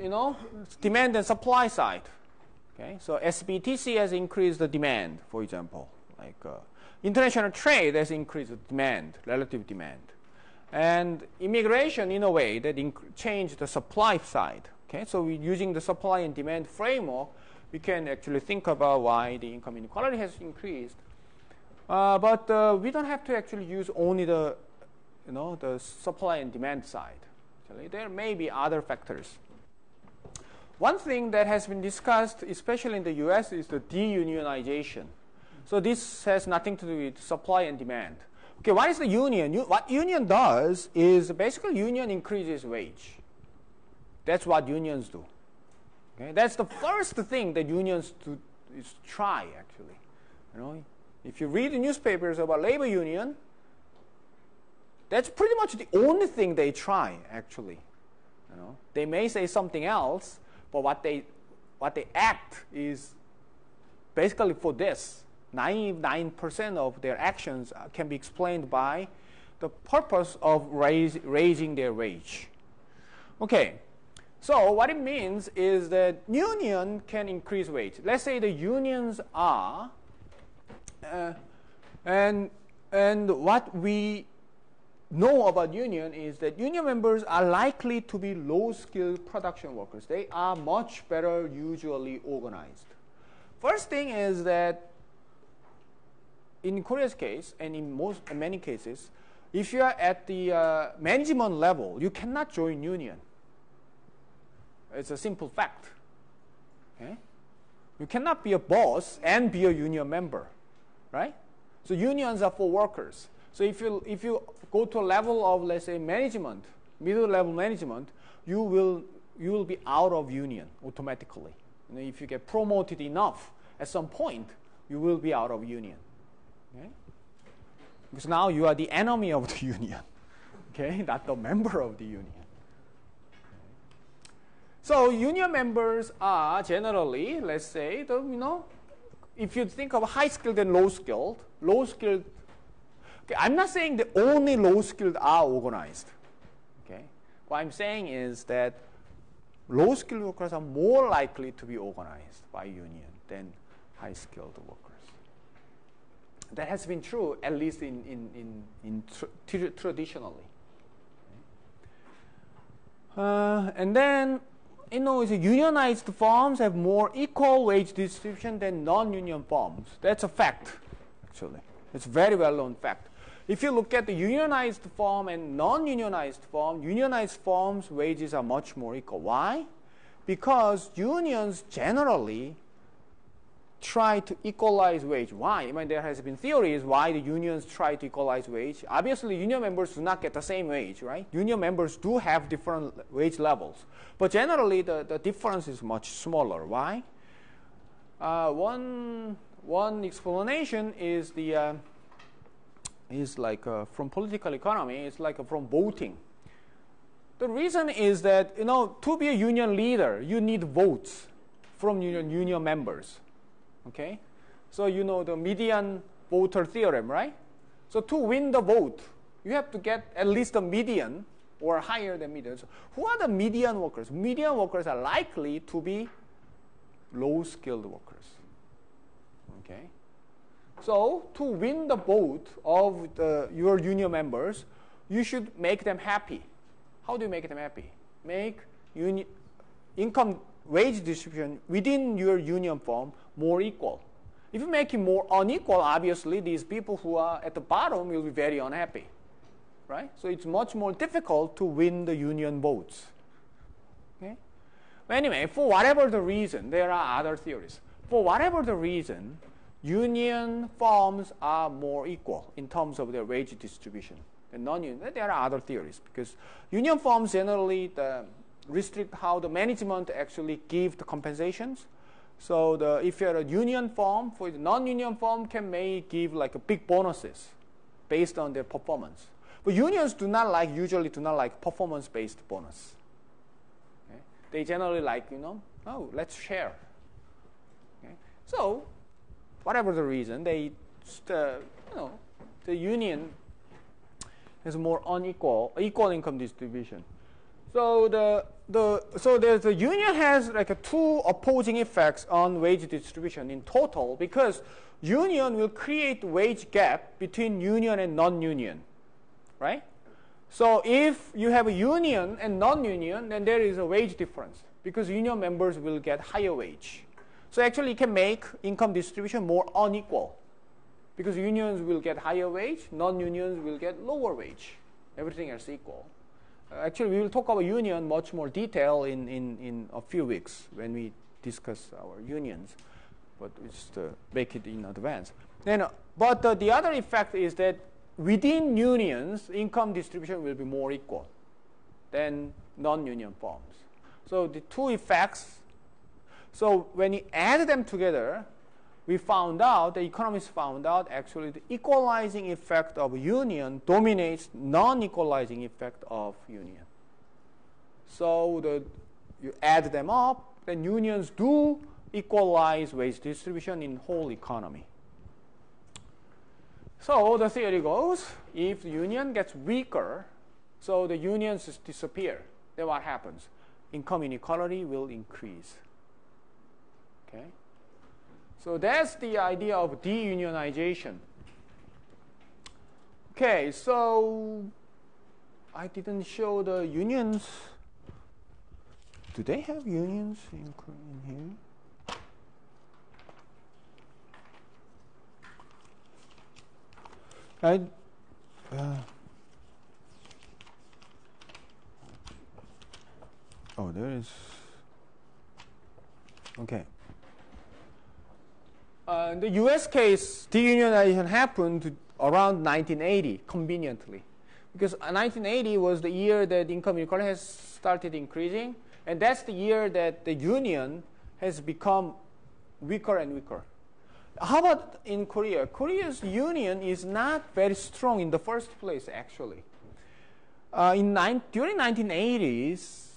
demand and supply side. Okay, so SBTC has increased the demand, for example. Like international trade has increased the demand, relative demand. And immigration, in a way, that changed the supply side. Okay, so using the supply and demand framework, we can actually think about why the income inequality has increased. But we don't have to actually use only the supply and demand side. Actually, there may be other factors. One thing that has been discussed, especially in the US, is the deunionization. So this has nothing to do with supply and demand. Okay, what is the union? What union does is basically union increases wage. That's what unions do. Okay, that's the first thing that unions do is try actually. If you read the newspapers about labor union, that's pretty much the only thing they try actually. They may say something else, but what they act is basically for this. 99% of their actions can be explained by the purpose of raising their wage. Okay, so what it means is that union can increase wage. Let's say the unions are, and what we know about union is that union members are likely to be low-skilled production workers. They are much better usually organized. First thing is that in Korea's case, and in many cases, if you are at the management level, you cannot join union. It's a simple fact. Okay? You cannot be a boss and be a union member, right? So unions are for workers. So if you go to a level of, let's say, management, middle level management, you will be out of union automatically. You know, if you get promoted enough, at some point, you will be out of union. Okay? Because now you are the enemy of the union, okay, not the member of the union. So union members are generally, let's say, if you think of high skilled and low skilled, okay, I'm not saying that only low skilled are organized. Okay, what I'm saying is that low skilled workers are more likely to be organized by union than high skilled workers. That has been true, at least traditionally. And then, unionized firms have more equal wage distribution than non-union firms. That's a fact, actually. It's a very well-known fact. If you look at the unionized firm and non-unionized firm, unionized firms' wages are much more equal. Why? Because unions generally try to equalize wage. Why? I mean, there has been theories why the unions try to equalize wage. Obviously, union members do not get the same wage, right? Union members do have different wage levels. But generally, the difference is much smaller. Why? One explanation is from political economy. It's like from voting. The reason is that, to be a union leader, you need votes from union members. Okay, so you know the median voter theorem, right? So to win the vote, you have to get at least a median or higher than median. So who are the median workers? Median workers are likely to be low-skilled workers. Okay, so to win the vote of your union members, you should make them happy. How do you make them happy? Make income wage distribution within your union firm more equal. If you make it more unequal, obviously these people who are at the bottom will be very unhappy, right? So it's much more difficult to win the union votes. Okay? But anyway, for whatever the reason, there are other theories. For whatever the reason, union firms are more equal in terms of their wage distribution than non-union. There are other theories because union firms generally restrict how the management actually give the compensations. So if you're a union firm, for the non-union firm may give like a big bonuses based on their performance. But unions usually do not like performance-based bonus. Okay? They generally like, let's share. Okay? So whatever the reason, the union has more equal income distribution. So the union has like two opposing effects on wage distribution in total because union will create wage gap between union and non-union, right? So if you have a union and non-union, then there is a wage difference because union members will get higher wage. So actually it can make income distribution more unequal because unions will get higher wage, non-unions will get lower wage. Everything else equal. Actually, we will talk about union much more detail in a few weeks when we discuss our unions, but just make it in advance. But the other effect is that within unions, income distribution will be more equal than non-union firms. So the two effects, so when you add them together, the economists found out actually the equalizing effect of union dominates non-equalizing effect of union. So you add them up, then unions do equalize wage distribution in whole economy. So the theory goes, if the union gets weaker, so the unions just disappear, then what happens? Income inequality will increase. Okay? So that's the idea of deunionization. Okay, so I didn't show the unions. Do they have unions in here? Oh, there is. Okay. In the US case, deunionization happened around 1980, conveniently. Because 1980 was the year that income inequality has started increasing, and that's the year that the union has become weaker and weaker. How about in Korea? Korea's union is not very strong in the first place, actually. During 1980s,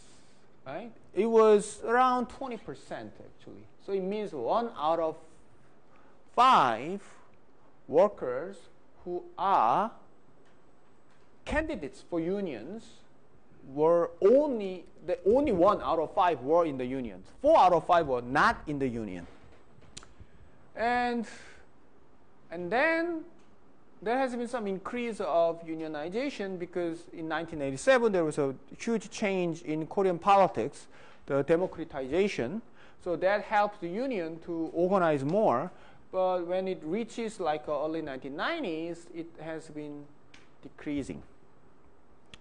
right, it was around 20%, actually. So it means 1 out of 5 workers who are candidates for unions were only 1 out of 5 were in the union. 4 out of 5 were not in the union. And then there has been some increase of unionization because in 1987 there was a huge change in Korean politics, the democratization. So that helped the union to organize more. But when it reaches like early 1990s, it has been decreasing,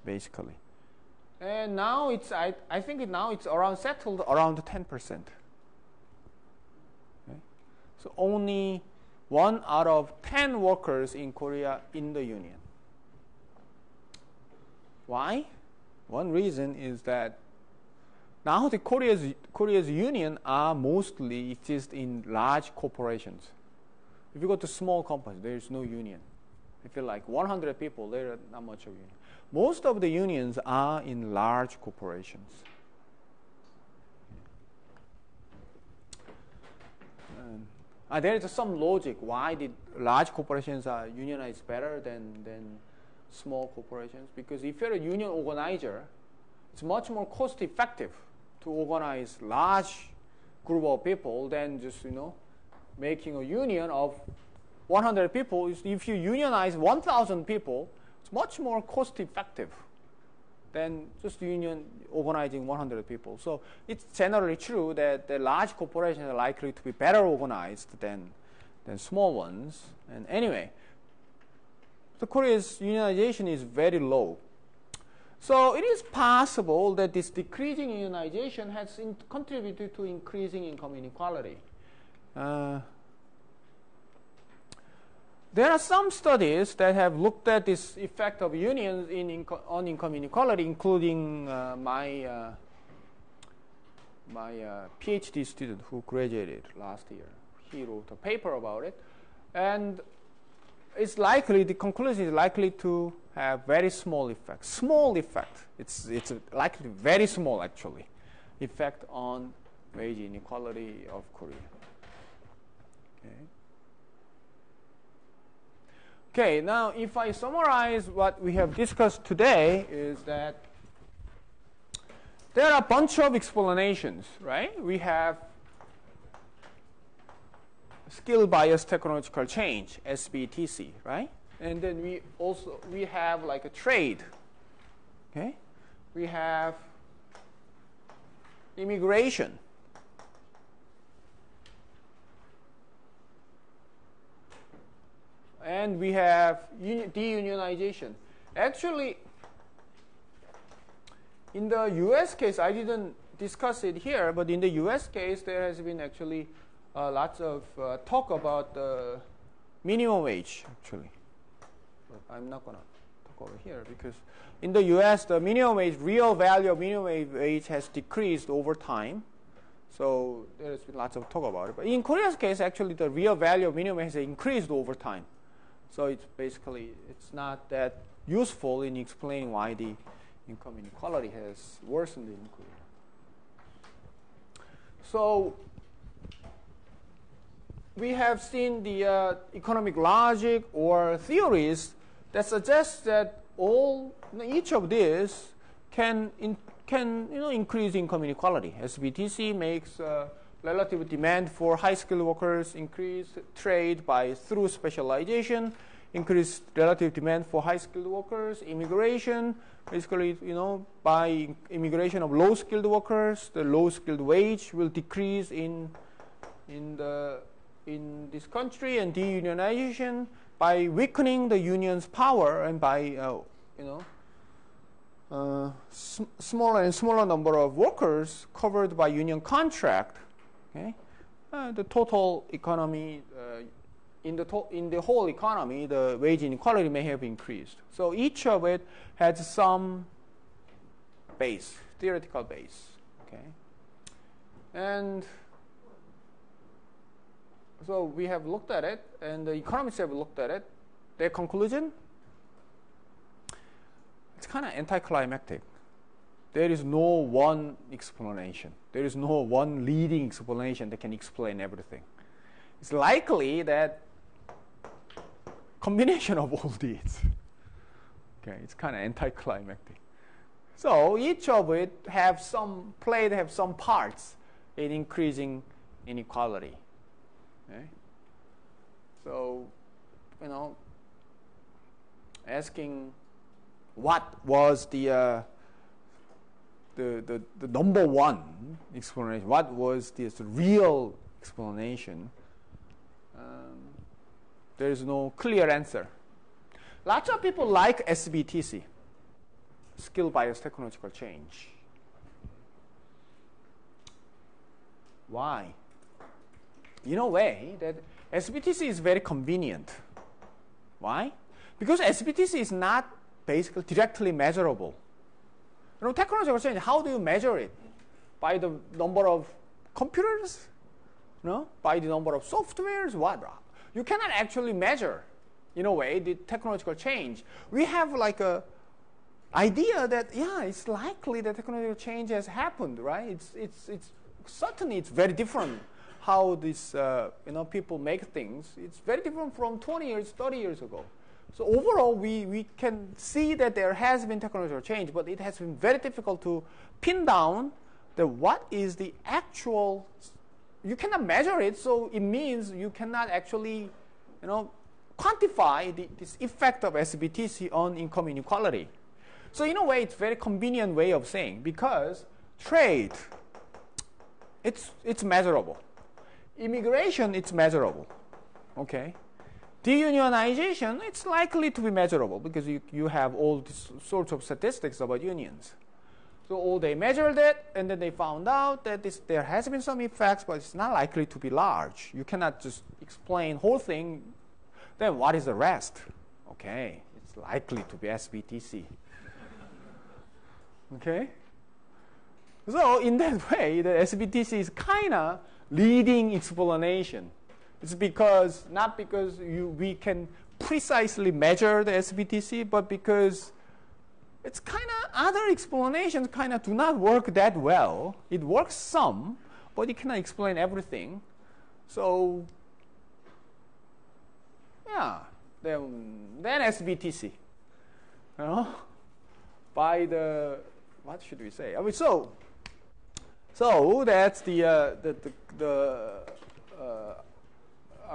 basically. And now it's, I think now it's around settled around 10%. Okay? So only 1 out of 10 workers in Korea in the union. Why? One reason is that now the Korea's union are mostly exist in large corporations. If you go to small companies, there is no union. If you're like 100 people, there are not much of union. Most of the unions are in large corporations. There is some logic why did large corporations are unionized better than small corporations. Because if you're a union organizer, it's much more cost effective to organize large group of people than just making a union of 100 people. If you unionize 1,000 people, it's much more cost effective than just union organizing 100 people. So it's generally true that the large corporations are likely to be better organized than small ones. And anyway, the Korea's unionization is very low. So it is possible that this decreasing unionization has contributed to increasing income inequality. There are some studies that have looked at this effect of unions on income inequality, including my PhD student who graduated last year. He wrote a paper about it. And it's likely, the conclusion is likely to have very small effect. Small effect. It's likely very small, actually, effect on wage inequality of Korea. Okay, now if I summarize what we have discussed today is that there are a bunch of explanations, right? We have skill bias technological change, SBTC, right? And then we have like a trade, okay? We have immigration. And we have deunionization. Actually, in the US case, I didn't discuss it here, but in the US case, there has been actually lots of talk about the minimum wage, actually. But I'm not going to talk over here because in the US, the minimum wage, real value of minimum wage has decreased over time. So there's been lots of talk about it. But in Korea's case, actually, the real value of minimum wage has increased over time. So it's basically, it's not that useful in explaining why the income inequality has worsened in Korea. So we have seen the economic logic or theories that suggest that each of these can increase income inequality. SBTC makes relative demand for high-skilled workers increase, trade through specialization, increased relative demand for high-skilled workers, immigration, basically, by immigration of low-skilled workers, the low-skilled wage will decrease in this country, and deunionization by weakening the union's power and by smaller and smaller number of workers covered by union contract. Okay, the total economy in the whole economy, the wage inequality may have increased. So each of it has some base, theoretical base. Okay, and so we have looked at it, and the economists have looked at it. Their conclusion: it's kind of anticlimactic. There is no one explanation. There is no one leading explanation that can explain everything. It's likely that combination of all these. Okay, it's kind of anticlimactic. So each of it have some parts in increasing inequality. Okay? So, asking what was the number one explanation, what was the real explanation, there is no clear answer. Lots of people like SBTC, skill bias technological change. Why? In a way that SBTC is very convenient. Why? Because SBTC is not basically directly measurable. Technological change, how do you measure it? By the number of computers? By the number of softwares? What? You cannot actually measure, in a way, the technological change. We have like a idea that, yeah, it's likely that technological change has happened, right? It's certainly it's very different how this, people make things. It's very different from 20 years, 30 years ago. So overall, we can see that there has been technological change, but it has been very difficult to pin down what is the actual. You cannot measure it, so it means you cannot actually, quantify this effect of SBTC on income inequality. So in a way, it's a very convenient way of saying, because trade, it's measurable. Immigration, it's measurable. Okay. Deunionization, it's likely to be measurable because you have all these sorts of statistics about unions. So they measured it, and then they found out that there has been some effects, but it's not likely to be large. You cannot just explain whole thing. Then what is the rest? Okay, it's likely to be SBTC. Okay? So in that way, the SBTC is kind of leading explanation. It's not because we can precisely measure the SBTC, but because it's kind of other explanations kind of do not work that well. It works some, but it cannot explain everything. So, yeah, then SBTC. By the, what should we say? I mean, so that's the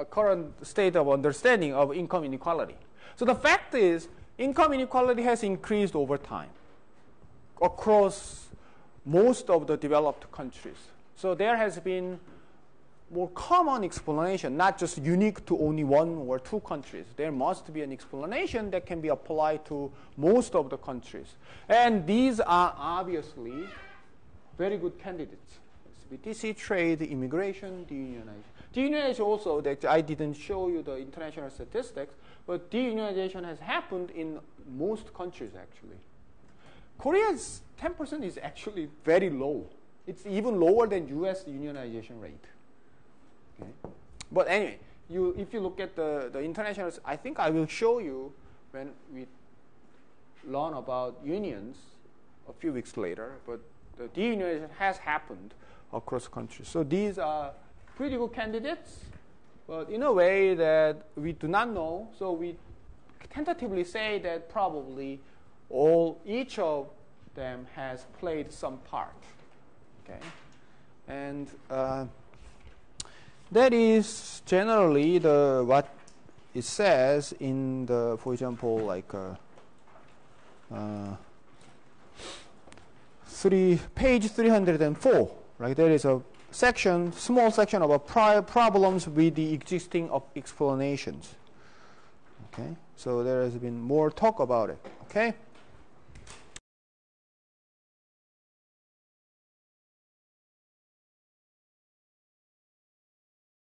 current state of understanding of income inequality. So the fact is, income inequality has increased over time across most of the developed countries. So there has been more common explanation, not just unique to only one or two countries. There must be an explanation that can be applied to most of the countries. And these are obviously very good candidates. SBTC, trade, immigration, deunionization. Deunionization also, that I didn't show you the international statistics, but deunionization has happened in most countries actually. Korea's 10% is actually very low. It's even lower than US unionization rate. Okay. But anyway, if you look at the international, I think I will show you when we learn about unions a few weeks later, but the deunionization has happened across countries. So these are pretty good candidates, but in a way that we do not know, so we tentatively say that probably each of them has played some part. Okay, and that is generally what it says in the, for example, like page 304, right? There is a section, small section about prior problems with the existing explanations. Okay, so there has been more talk about it. Okay.